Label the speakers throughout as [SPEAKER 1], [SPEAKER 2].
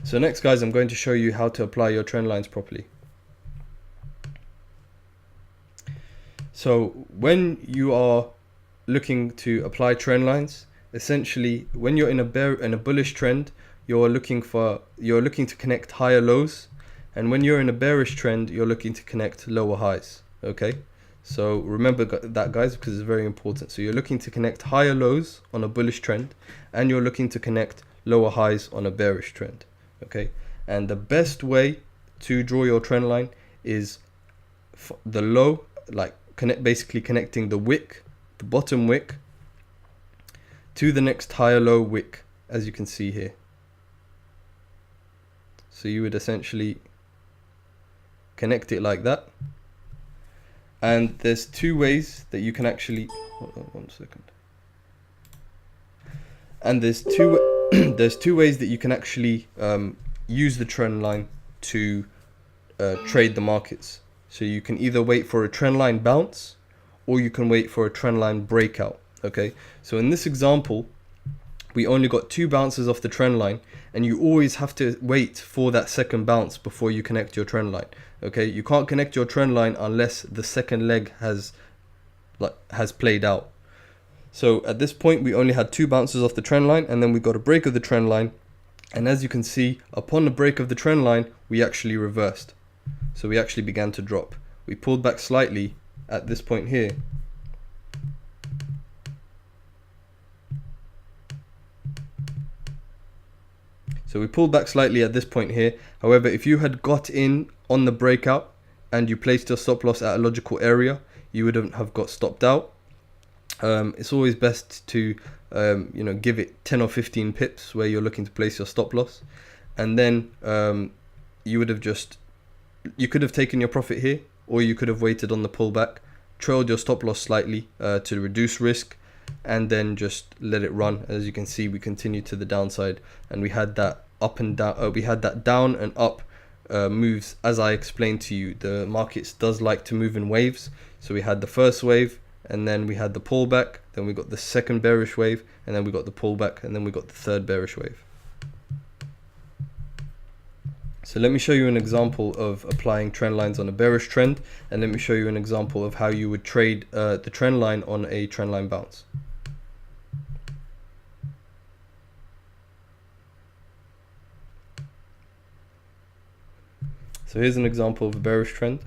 [SPEAKER 1] So next, guys, I'm going to show you how to apply your trend lines properly. So when you are looking to apply trend lines, essentially when you're in a bullish trend, you're looking to connect higher lows, and when you're in a bearish trend, you're looking to connect lower highs. Okay, so remember that, guys, because it's very important. So you're looking to connect higher lows on a bullish trend, and you're looking to connect lower highs on a bearish trend. Okay, and the best way to draw your trend line is the low, like basically connecting the wick, the bottom wick, to the next higher low wick, as you can see here. So you would essentially connect it like that. And there's two ways that you can actually, hold on 1 second. And there's two ways that you can actually use the trend line to trade the markets. So you can either wait for a trend line bounce, or you can wait for a trend line breakout. Okay, so in this example, we only got 2 bounces off the trend line, and you always have to wait for that second bounce before you connect your trend line. Okay, you can't connect your trend line unless the second leg has played out. So at this point, we only had 2 bounces off the trend line, and then we got a break of the trend line. And as you can see, upon the break of the trend line, we actually reversed. So we actually began to drop. We pulled back slightly at this point here. So we pulled back slightly at this point here. However, if you had got in on the breakout and you placed your stop loss at a logical area, you wouldn't have got stopped out. It's always best to give it 10 or 15 pips where you're looking to place your stop loss, and then you could have taken your profit here, or you could have waited on the pullback, trailed your stop loss slightly to reduce risk, and then just let it run. As you can see, we continued to the downside, and we had that up and down. We had that down and up moves. As I explained to you, the markets does like to move in waves. So we had the first wave, and then we had the pullback, then we got the second bearish wave, and then we got the pullback, and then we got the third bearish wave. So let me show you an example of applying trend lines on a bearish trend, and let me show you an example of how you would trade the trend line on a trend line bounce. So here's an example of a bearish trend.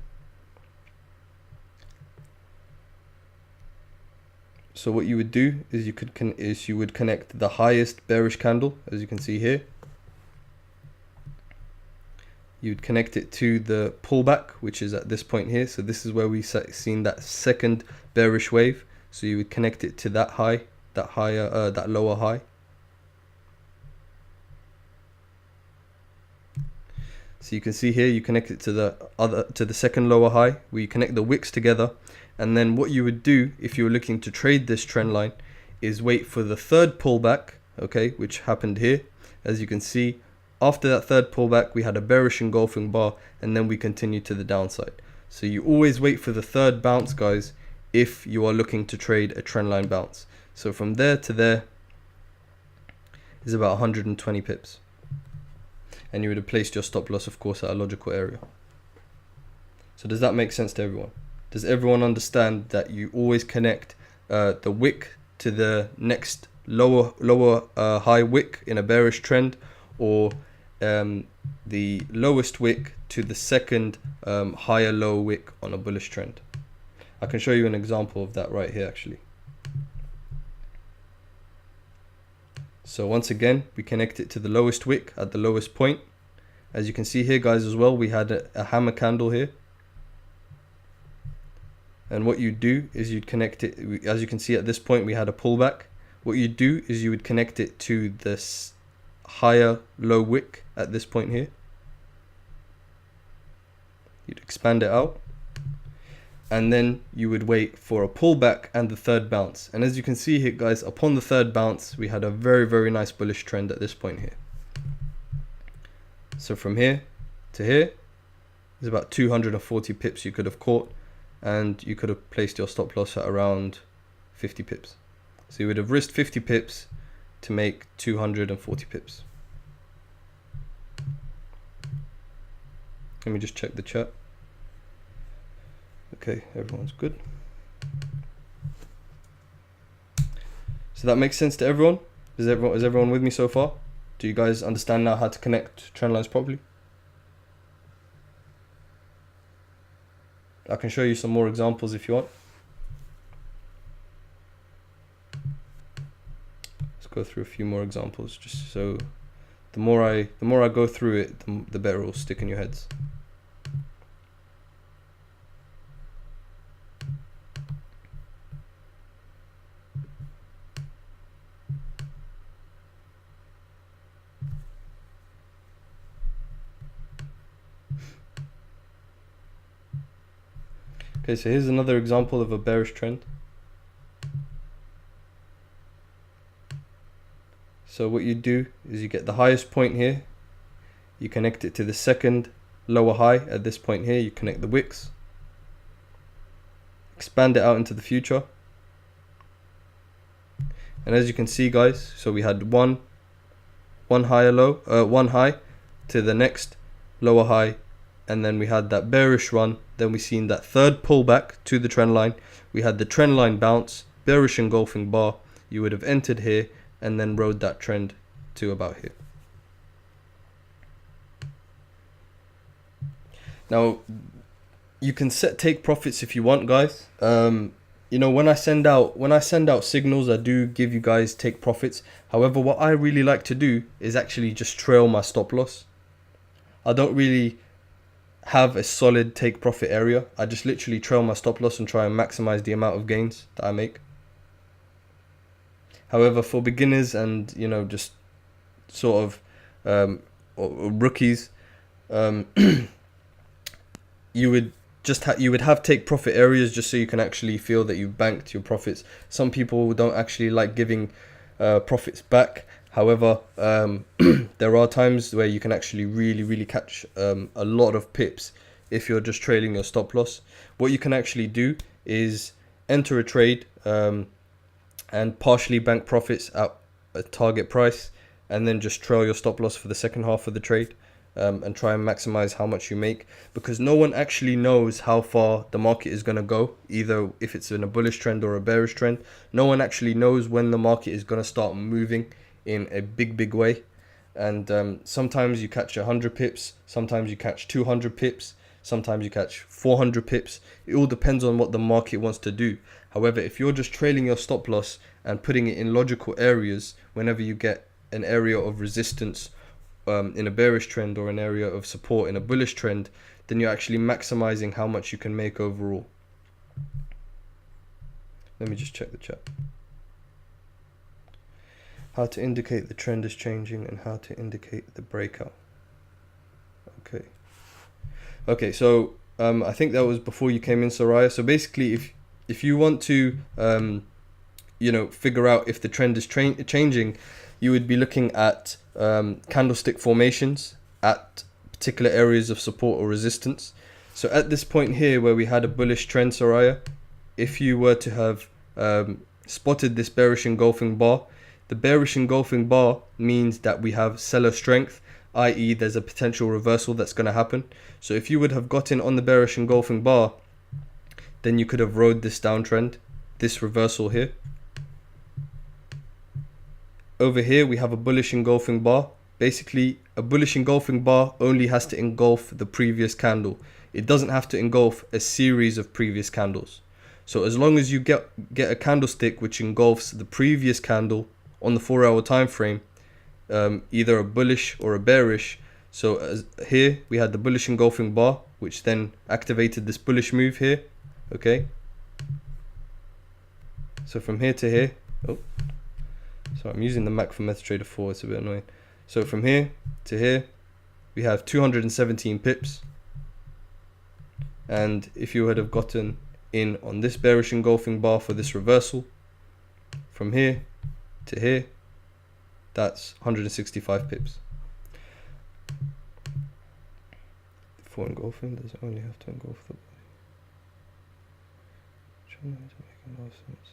[SPEAKER 1] So what you would do is you would connect the highest bearish candle, as you can see here. You'd connect it to the pullback, which is at this point here. So this is where we seen that second bearish wave. So you would connect it to that high, that lower high. So you can see here, you connect it to the second lower high, where you connect the wicks together. And then what you would do if you were looking to trade this trend line is wait for the third pullback, okay, which happened here. As you can see, after that third pullback, we had a bearish engulfing bar, and then we continued to the downside. So you always wait for the third bounce, guys, if you are looking to trade a trend line bounce. So from there to there is about 120 pips. And you would have placed your stop loss, of course, at a logical area. So does that make sense to everyone? Does everyone understand that you always connect the wick to the next lower high wick in a bearish trend, or the lowest wick to the second higher low wick on a bullish trend? I can show you an example of that right here, actually. So once again, we connect it to the lowest wick at the lowest point. As you can see here, guys, as well, we had a hammer candle here. And what you do is you'd connect it, as you can see at this point, we had a pullback. What you do is you would connect it to this higher low wick at this point here. You'd expand it out, and then you would wait for a pullback and the third bounce. And as you can see here, guys, upon the third bounce, we had a very, very nice bullish trend at this point here. So from here to here is about 240 pips you could have caught, and you could have placed your stop loss at around 50 pips. So you would have risked 50 pips to make 240 pips. Let me just check the chat. Okay, everyone's good. So that makes sense to everyone? Is everyone with me so far? Do you guys understand now how to connect trend lines properly? I can show you some more examples if you want. Let's go through a few more examples, just so the more I go through it, the better it will stick in your heads. Okay, so here's another example of a bearish trend. So what you do is you get the highest point here, you connect it to the second lower high at this point here, you connect the wicks, expand it out into the future. And as you can see, guys, so we had one higher low, one high to the next lower high, and then we had that bearish run. Then we seen that third pullback to the trend line. We had the trend line bounce, bearish engulfing bar. You would have entered here and then rode that trend to about here. Now you can set take profits if you want, guys. You know, when I send out signals, I do give you guys take profits. However, what I really like to do is actually just trail my stop loss. I don't really have a solid take profit area. I just literally trail my stop loss and try and maximize the amount of gains that I make. However, for beginners and, you know, just sort of or rookies, you would have take profit areas just so you can actually feel that you've banked your profits. Some people don't actually like giving profits back. However, there are times where you can actually really catch a lot of pips if you're just trailing your stop loss. What you can actually do is enter a trade and partially bank profits at a target price, and then just trail your stop loss for the second half of the trade. And try and maximize how much you make, because no one actually knows how far the market is going to go, either if it's in a bullish trend or a bearish trend. No one actually knows when the market is going to start moving in a big way. And sometimes you catch 100 pips, sometimes you catch 200 pips, sometimes you catch 400 pips. It all depends on what the market wants to do. However, if you're just trailing your stop loss and putting it in logical areas, whenever you get an area of resistance in a bearish trend or an area of support in a bullish trend, then you're actually maximizing how much you can make overall. Let me just check the chat. How to indicate the trend is changing and how to indicate the breakout. Okay, so I think that was before you came in, Soraya. So basically, if you want to you know, figure out if the trend is changing, you would be looking at candlestick formations at particular areas of support or resistance. So at this point here where we had a bullish trend, Soraya, if you were to have spotted this bearish engulfing bar, the bearish engulfing bar means that we have seller strength, i.e. there's a potential reversal that's going to happen. So if you would have gotten on the bearish engulfing bar, then you could have rode this downtrend, this reversal here. Over here we have a bullish engulfing bar. Basically, a bullish engulfing bar only has to engulf the previous candle. It doesn't have to engulf a series of previous candles. So as long as you get a candlestick which engulfs the previous candle on the 4-hour time frame, either a bullish or a bearish. So as here we had the bullish engulfing bar, which then activated this bullish move here. Okay. So from here to here, so I'm using the Mac for MetaTrader 4, it's a bit annoying. So from here to here, we have 217 pips. And if you would have gotten in on this bearish engulfing bar for this reversal, from here to here, that's 165 pips. For engulfing, does it only have to engulf the body? Trend lines are making no sense.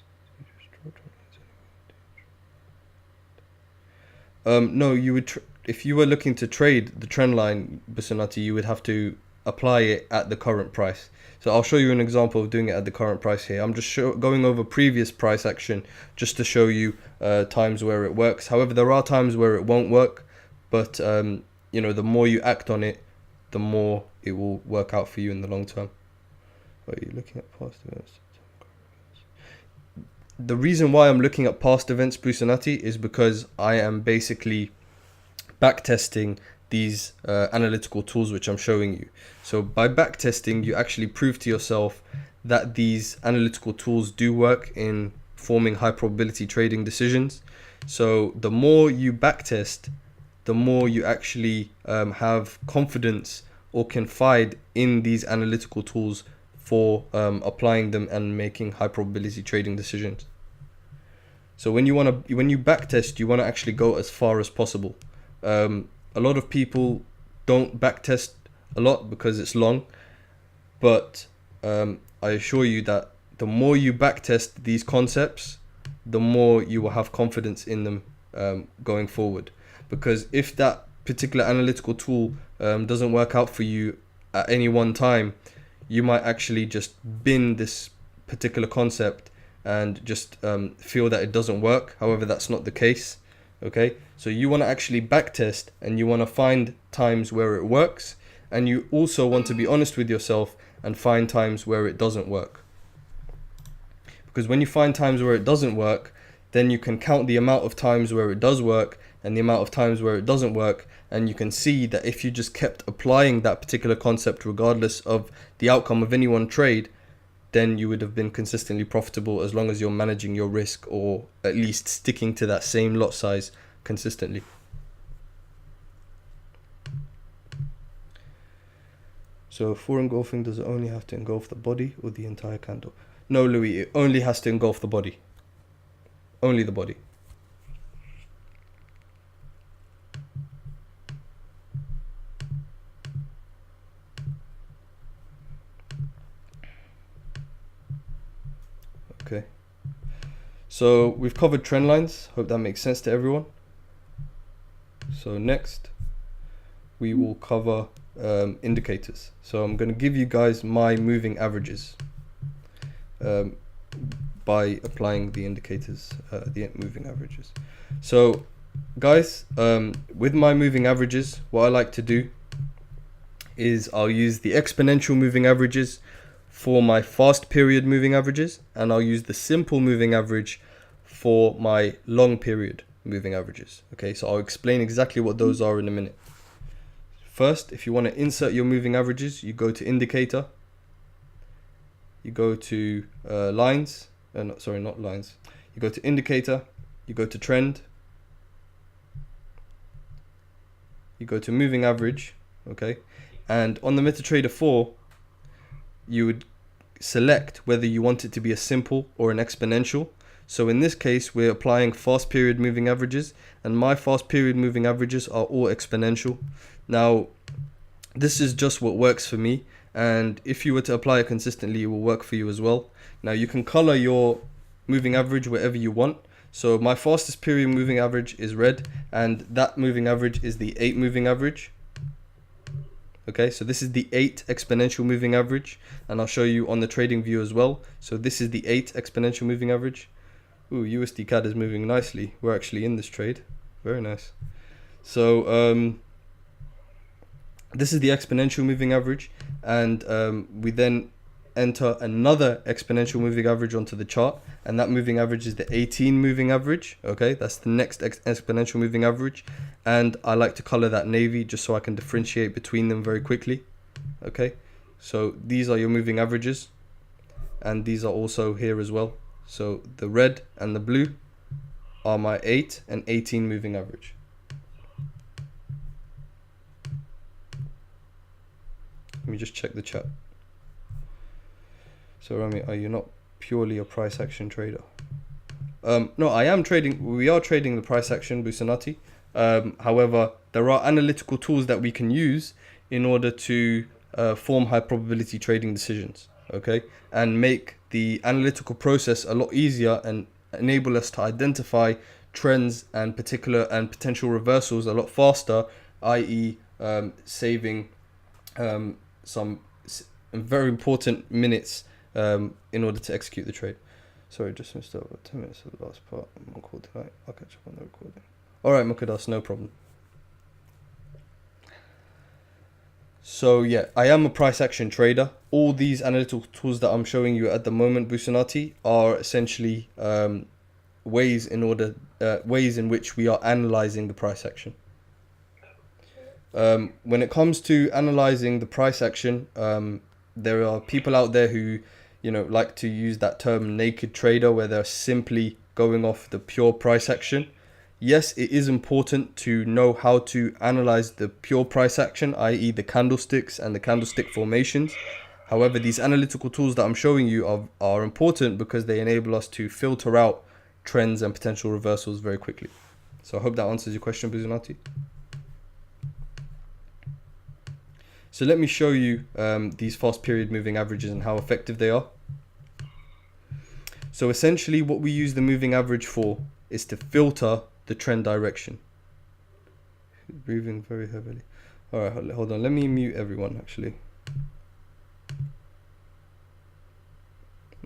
[SPEAKER 1] No, you would if you were looking to trade the trend line, Basunati, you would have to apply it at the current price. So I'll show you an example of doing it at the current price here. I'm just going over previous price action just to show you times where it works. However, there are times where it won't work, but you know, the more you act on it, the more it will work out for you in the long term. Are you looking at past events? The reason why I'm looking at past events, Busanati, is because I am basically backtesting these analytical tools which I'm showing you. So by backtesting, you actually prove to yourself that these analytical tools do work in forming high probability trading decisions. So the more you backtest, the more you actually have confidence or confide in these analytical tools for applying them and making high probability trading decisions. So when you backtest, you want to actually go as far as possible. A lot of people don't backtest a lot because it's long, but I assure you that the more you backtest these concepts, the more you will have confidence in them going forward. Because if that particular analytical tool doesn't work out for you at any one time, you might actually just bin this particular concept and just feel that it doesn't work. However, that's not the case. Okay, so you want to actually backtest, and you want to find times where it works, and you also want to be honest with yourself and find times where it doesn't work. Because when you find times where it doesn't work, then you can count the amount of times where it does work and the amount of times where it doesn't work, and you can see that if you just kept applying that particular concept regardless of the outcome of any one trade, then you would have been consistently profitable as long as you're managing your risk, or at least sticking to that same lot size consistently. So for engulfing, does it only have to engulf the body or the entire candle? No, Louis, it only has to engulf the body. Only the body. Okay, so we've covered trend lines. Hope that makes sense to everyone. So next we will cover indicators. So I'm going to give you guys my moving averages by applying the indicators, the moving averages. So guys, with my moving averages, what I like to do is I'll use the exponential moving averages for my fast period moving averages, and I'll use the simple moving average for my long period moving averages. Okay, so I'll explain exactly what those are in a minute. First, if you want to insert your moving averages, you go to indicator, you go to lines, not lines, you go to indicator, you go to trend, you go to moving average, okay, and on the MetaTrader 4, you would select whether you want it to be a simple or an exponential. So in this case, we're applying fast period moving averages, and my fast period moving averages are all exponential. Now, this is just what works for me, and if you were to apply it consistently, it will work for you as well. Now, you can color your moving average wherever you want. So my fastest period moving average is red, and that moving average is the 8 moving average. Okay, so this is the 8 exponential moving average, and I'll show you on the trading view as well. So this is the 8 exponential moving average. Ooh, USD CAD is moving nicely. We're actually in this trade. Very nice. So this is the exponential moving average, and we then enter another exponential moving average onto the chart, and that moving average is the 18 moving average. Okay, that's the next exponential moving average, and I like to color that navy just so I can differentiate between them very quickly. Okay, so these are your moving averages, and these are also here as well. So the red and the blue are my 8 and 18 moving average. Let me just check the chat. So Rami, are you not purely a price action trader? No, I am trading. We are trading the price action, Busanati. However, there are analytical tools that we can use in order to form high probability trading decisions. Okay, and make the analytical process a lot easier and enable us to identify trends and potential reversals a lot faster, i.e. saving some very important minutes in order to execute the trade. Sorry, just missed over 10 minutes of the last part. I'm on call tonight. I'll catch up on the recording. Alright, Mukadas, no problem. So yeah, I am a price action trader. All these analytical tools that I'm showing you at the moment, Busanati, are essentially ways in which we are analyzing the price action. When it comes to analyzing the price action, there are people out there who, like to use that term naked trader, where they're simply going off the pure price action. Yes, it is important to know how to analyze the pure price action, i.e. the candlesticks and the candlestick formations. However, these analytical tools that I'm showing you are important because they enable us to filter out trends and potential reversals very quickly. So I hope that answers your question, Buzunati. So let me show you these fast period moving averages and how effective they are. So essentially what we use the moving average for is to filter the trend direction. Breathing very heavily. Alright, hold on. Let me mute everyone actually.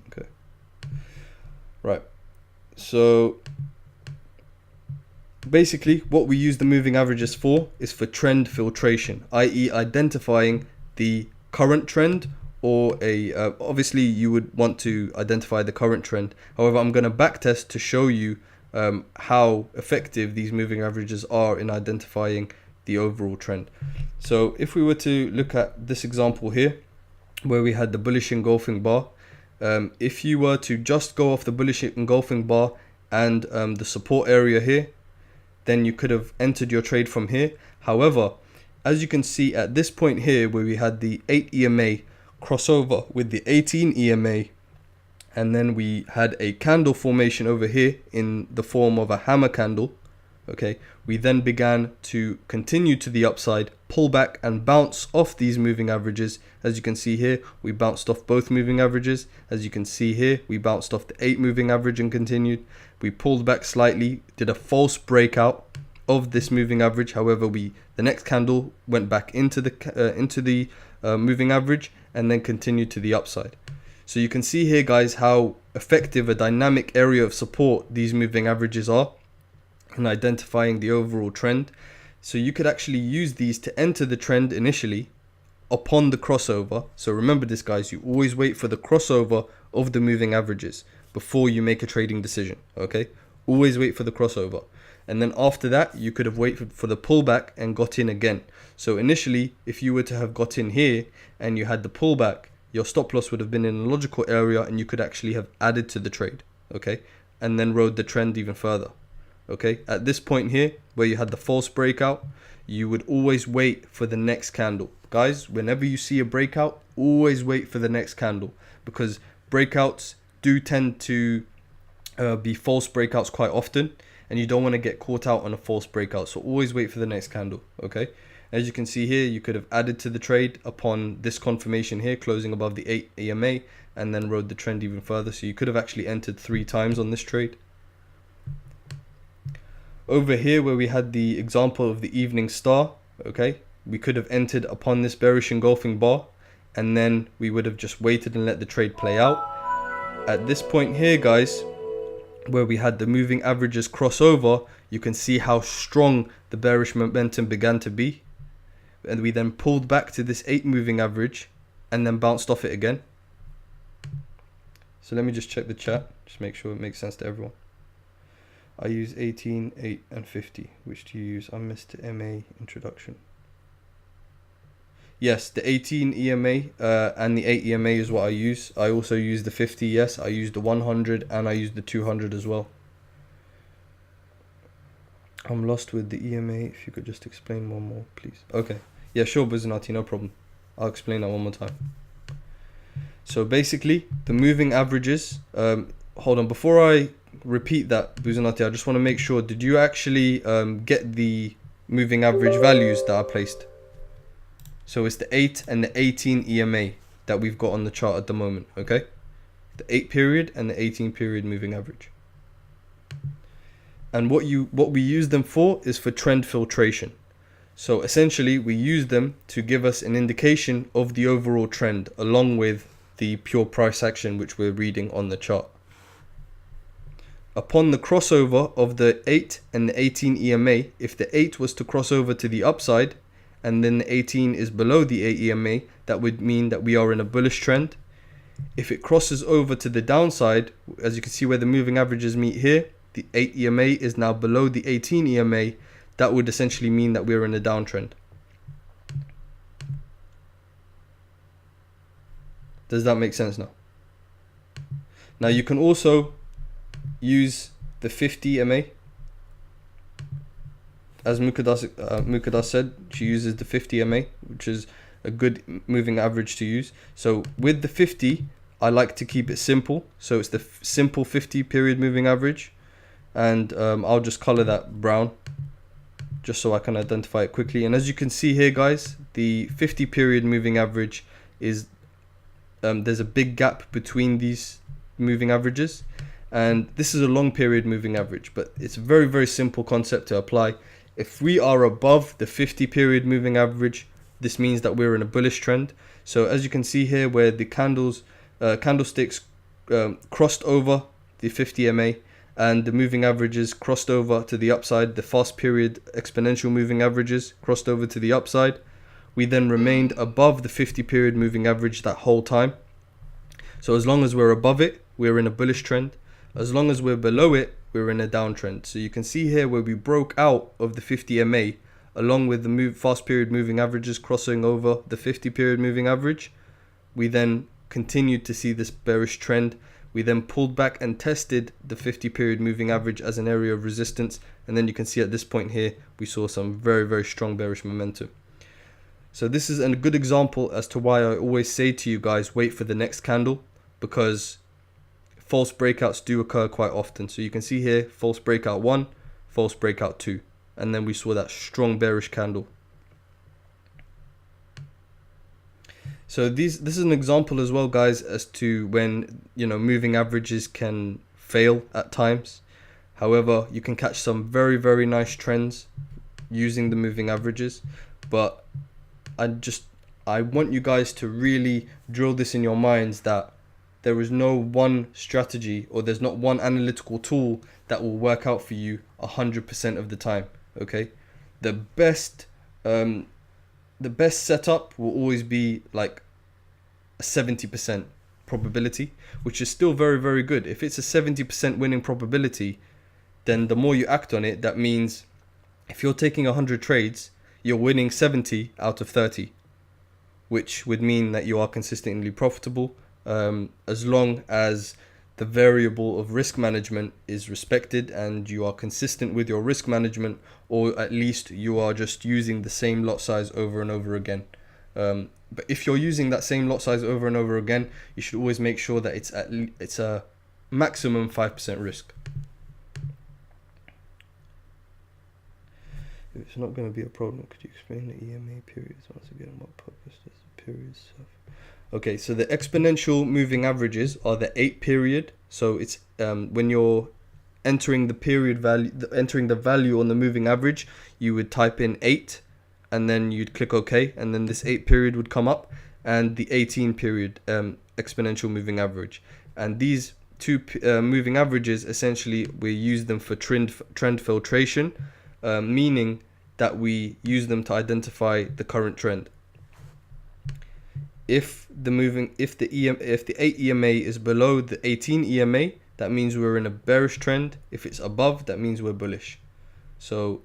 [SPEAKER 1] Okay. Right. So basically what we use the moving averages for is for trend filtration, i.e. identifying the current trend, or obviously you would want to identify the current trend. However, I'm going to backtest to show you how effective these moving averages are in identifying the overall trend. So if we were to look at this example here, where we had the bullish engulfing bar, if you were to just go off the bullish engulfing bar and the support area here, then you could have entered your trade from here. However, as you can see at this point here, where we had the 8 EMA crossover with the 18 EMA, and then we had a candle formation over here in the form of a hammer candle, okay, we then began to continue to the upside, pull back and bounce off these moving averages. As you can see here, we bounced off both moving averages. As you can see here, we bounced off the 8 moving average and continued. We pulled back slightly, did a false breakout of this moving average. However, the next candle went back into the moving average and then continued to the upside. So you can see here, guys, how effective a dynamic area of support these moving averages are in identifying the overall trend. So you could actually use these to enter the trend initially upon the crossover. So remember this, guys, you always wait for the crossover of the moving averages before you make a trading decision, okay? Always wait for the crossover. And then after that, you could have waited for the pullback and got in again. So initially, if you were to have got in here and you had the pullback, your stop loss would have been in a logical area and you could actually have added to the trade, okay? And then rode the trend even further, okay? At this point here, where you had the false breakout, you would always wait for the next candle. Guys, whenever you see a breakout, always wait for the next candle, because breakouts do tend to be false breakouts quite often, and you don't want to get caught out on a false breakout. So always wait for the next candle, okay? As you can see here, you could have added to the trade upon this confirmation here, closing above the 8 EMA, and then rode the trend even further. So you could have actually entered 3 times on this trade. Over here, where we had the example of the evening star, okay, we could have entered upon this bearish engulfing bar, and then we would have just waited and let the trade play out. At this point here, guys, where we had the moving averages cross over, you can see how strong the bearish momentum began to be. And we then pulled back to this 8 moving average and then bounced off it again. So let me just check the chat, just make sure it makes sense to everyone. I use 18, 8 and 50. Which do you use? I missed the MA introduction. Yes, the 18 EMA and the 8 EMA is what I use. I also use the 50, yes. I use the 100 and I use the 200 as well. I'm lost with the EMA. If you could just explain one more, please. Okay. Yeah, sure, Buzinati, no problem. I'll explain that one more time. So basically, the moving averages... hold on, before I repeat that, Buzinati, I just want to make sure, did you actually get the moving average values that I placed? So it's the 8 and the 18 EMA that we've got on the chart at the moment, okay? The 8 period and the 18 period moving average. And what we use them for is for trend filtration. So essentially we use them to give us an indication of the overall trend along with the pure price action which we're reading on the chart. Upon the crossover of the 8 and the 18 EMA, if the 8 was to cross over to the upside and then the 18 is below the 8 EMA, that would mean that we are in a bullish trend. If it crosses over to the downside, as you can see where the moving averages meet here, the 8 EMA is now below the 18 EMA, that would essentially mean that we're in a downtrend. Does that make sense now? Now you can also use the 50 EMA. As Mukadas said, she uses the 50 EMA, which is a good moving average to use. So with the 50, I like to keep it simple. So it's the simple 50 period moving average. And I'll just color that brown, just so I can identify it quickly. And as you can see here, guys, the 50 period moving average is, there's a big gap between these moving averages. And this is a long period moving average, but it's a very, very simple concept to apply. If we are above the 50 period moving average, this means that we're in a bullish trend. So as you can see here, where the candlesticks crossed over the 50 MA and the moving averages crossed over to the upside, the fast period exponential moving averages crossed over to the upside, we then remained above the 50 period moving average that whole time. So as long as we're above it, we're in a bullish trend. As long as we're below it, we're in a downtrend. So you can see here where we broke out of the 50 MA along with the fast period moving averages crossing over the 50 period moving average. We then continued to see this bearish trend. We then pulled back and tested the 50 period moving average as an area of resistance. And then you can see at this point here, we saw some very, very strong bearish momentum. So this is a good example as to why I always say to you guys, wait for the next candle, because false breakouts do occur quite often. So you can see here, false breakout 1, false breakout 2, and then we saw that strong bearish candle. So this is an example as well, guys, as to when, you know, moving averages can fail at times. However, you can catch some very, very nice trends using the moving averages. But I want you guys to really drill this in your minds that there is no one strategy, or there's not one analytical tool that will work out for you 100% of the time. Okay, the best setup will always be like a 70% probability, which is still very, very good. If it's a 70% winning probability, then the more you act on it, that means if you're taking 100 trades, you're winning 70 out of 30, which would mean that you are consistently profitable. As long as the variable of risk management is respected and you are consistent with your risk management, or at least you are just using the same lot size over and over again. But if you're using that same lot size over and over again, you should always make sure that it's a maximum 5% risk. If it's not going to be a problem, could you explain the EMA periods once again? What purpose does the periods serve? Okay, so the exponential moving averages are the 8 period. So it's when you're entering the period value, entering the value on the moving average, you would type in 8 and then you'd click OK, and then this 8 period would come up, and the 18 period exponential moving average. And these two moving averages, essentially we use them for trend filtration, meaning that we use them to identify the current trend. If the 8 EMA is below the 18 EMA, that means we're in a bearish trend. If it's above, that means we're bullish. So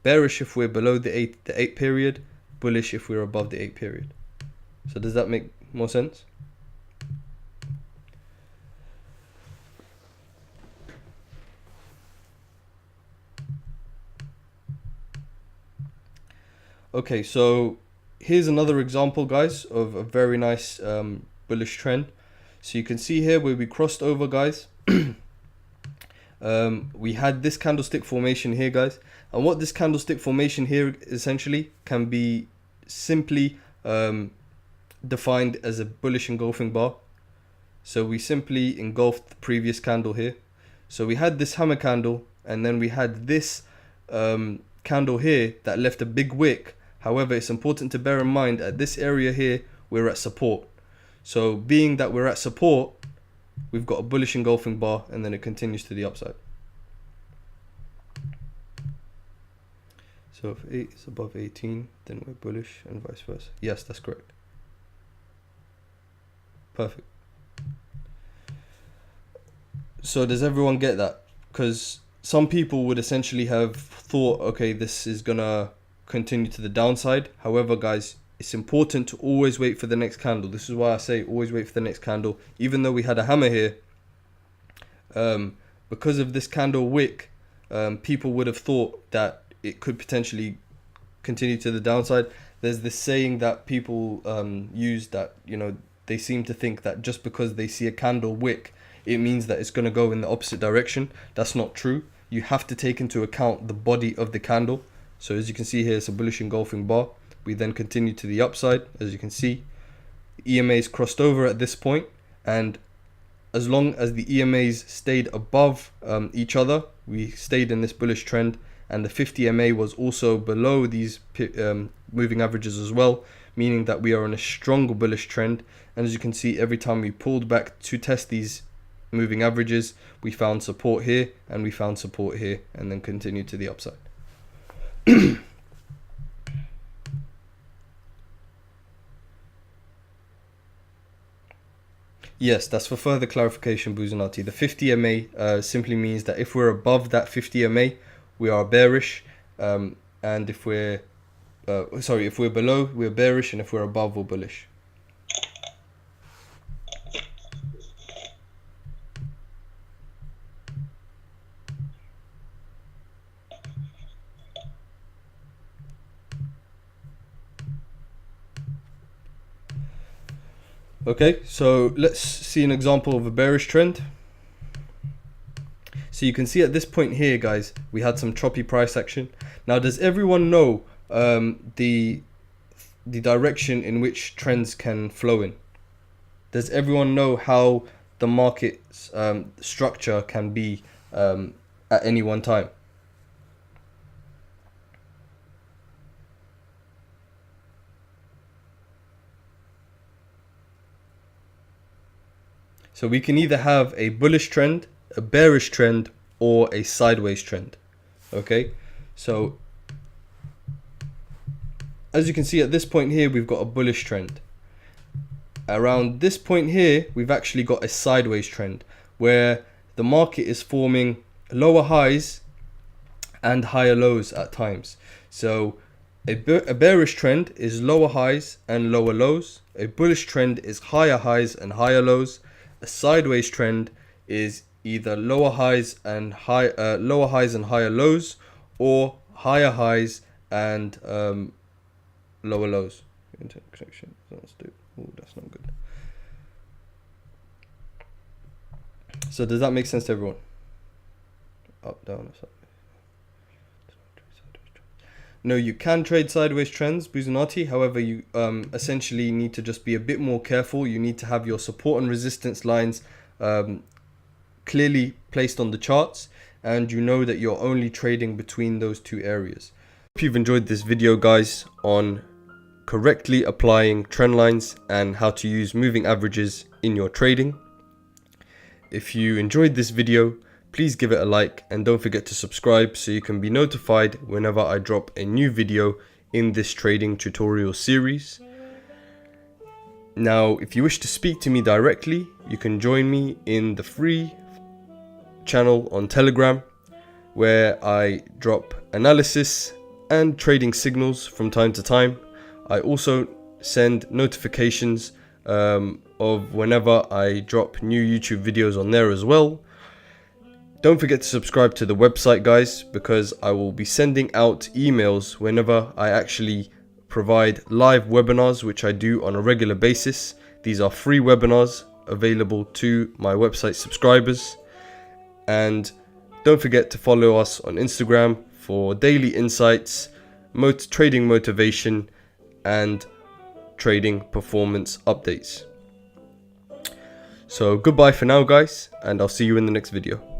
[SPEAKER 1] bearish if we're below the 8 period, bullish if we're above the 8 period. So does that make more sense? Okay, so here's another example, guys, of a very nice bullish trend. So you can see here where we crossed over, guys. We had this candlestick formation here, guys, and what this candlestick formation here essentially can be simply defined as a bullish engulfing bar. So we simply engulfed the previous candle here. So we had this hammer candle, and then we had this candle here that left a big wick. However, it's important to bear in mind at this area here, we're at support. So being that we're at support, we've got a bullish engulfing bar, and then it continues to the upside. So if 8 is above 18, then we're bullish, and vice versa. Yes, that's correct. Perfect. So does everyone get that? Because some people would essentially have thought, okay, this is gonna continue to the downside. However, guys, it's important to always wait for the next candle. This is why I say always wait for the next candle. Even though we had a hammer here, because of this candle wick, people would have thought that it could potentially continue to the downside. There's this saying that people use that, you know, they seem to think that just because they see a candle wick, it means that it's going to go in the opposite direction. That's not true. You have to take into account the body of the candle. So as you can see here, it's a bullish engulfing bar. We then continue to the upside. As you can see, EMAs crossed over at this point, and as long as the EMAs stayed above each other, we stayed in this bullish trend, and the 50 MA was also below these moving averages as well, meaning that we are in a stronger bullish trend. And as you can see, every time we pulled back to test these moving averages, we found support here and we found support here, and then continued to the upside. Yes, that's for further clarification, Buzanati. The 50 MA simply means that if we're above that 50 MA, we are bearish, and if we're if we're below, we're bearish, and if we're above, we're bullish. Okay, so let's see an example of a bearish trend. So you can see at this point here, guys, we had some choppy price action. Now, does everyone know the direction in which trends can flow in? Does everyone know how the market's structure can be at any one time? So we can either have a bullish trend, a bearish trend, or a sideways trend. Okay, so as you can see at this point here, we've got a bullish trend. Around this point here, we've actually got a sideways trend where the market is forming lower highs and higher lows at times. So a bearish trend is lower highs and lower lows. A bullish trend is higher highs and higher lows. A sideways trend is either lower highs and higher lows, or higher highs and lower lows. Intersection. That's not good. So does that make sense to everyone? Up, down, or sideways? No, you can trade sideways trends, Buzanati. However, you essentially need to just be a bit more careful. You need to have your support and resistance lines clearly placed on the charts, and you know that you're only trading between those two areas. Hope you've enjoyed this video, guys, on correctly applying trend lines and how to use moving averages in your trading. If you enjoyed this video, please give it a like, and don't forget to subscribe so you can be notified whenever I drop a new video in this trading tutorial series. Now, if you wish to speak to me directly, you can join me in the free channel on Telegram, where I drop analysis and trading signals from time to time. I also send notifications of whenever I drop new YouTube videos on there as well. Don't forget to subscribe to the website, guys, because I will be sending out emails whenever I actually provide live webinars, which I do on a regular basis. These are free webinars available to my website subscribers. And don't forget to follow us on Instagram for daily insights, trading motivation, and trading performance updates. So goodbye for now, guys, and I'll see you in the next video.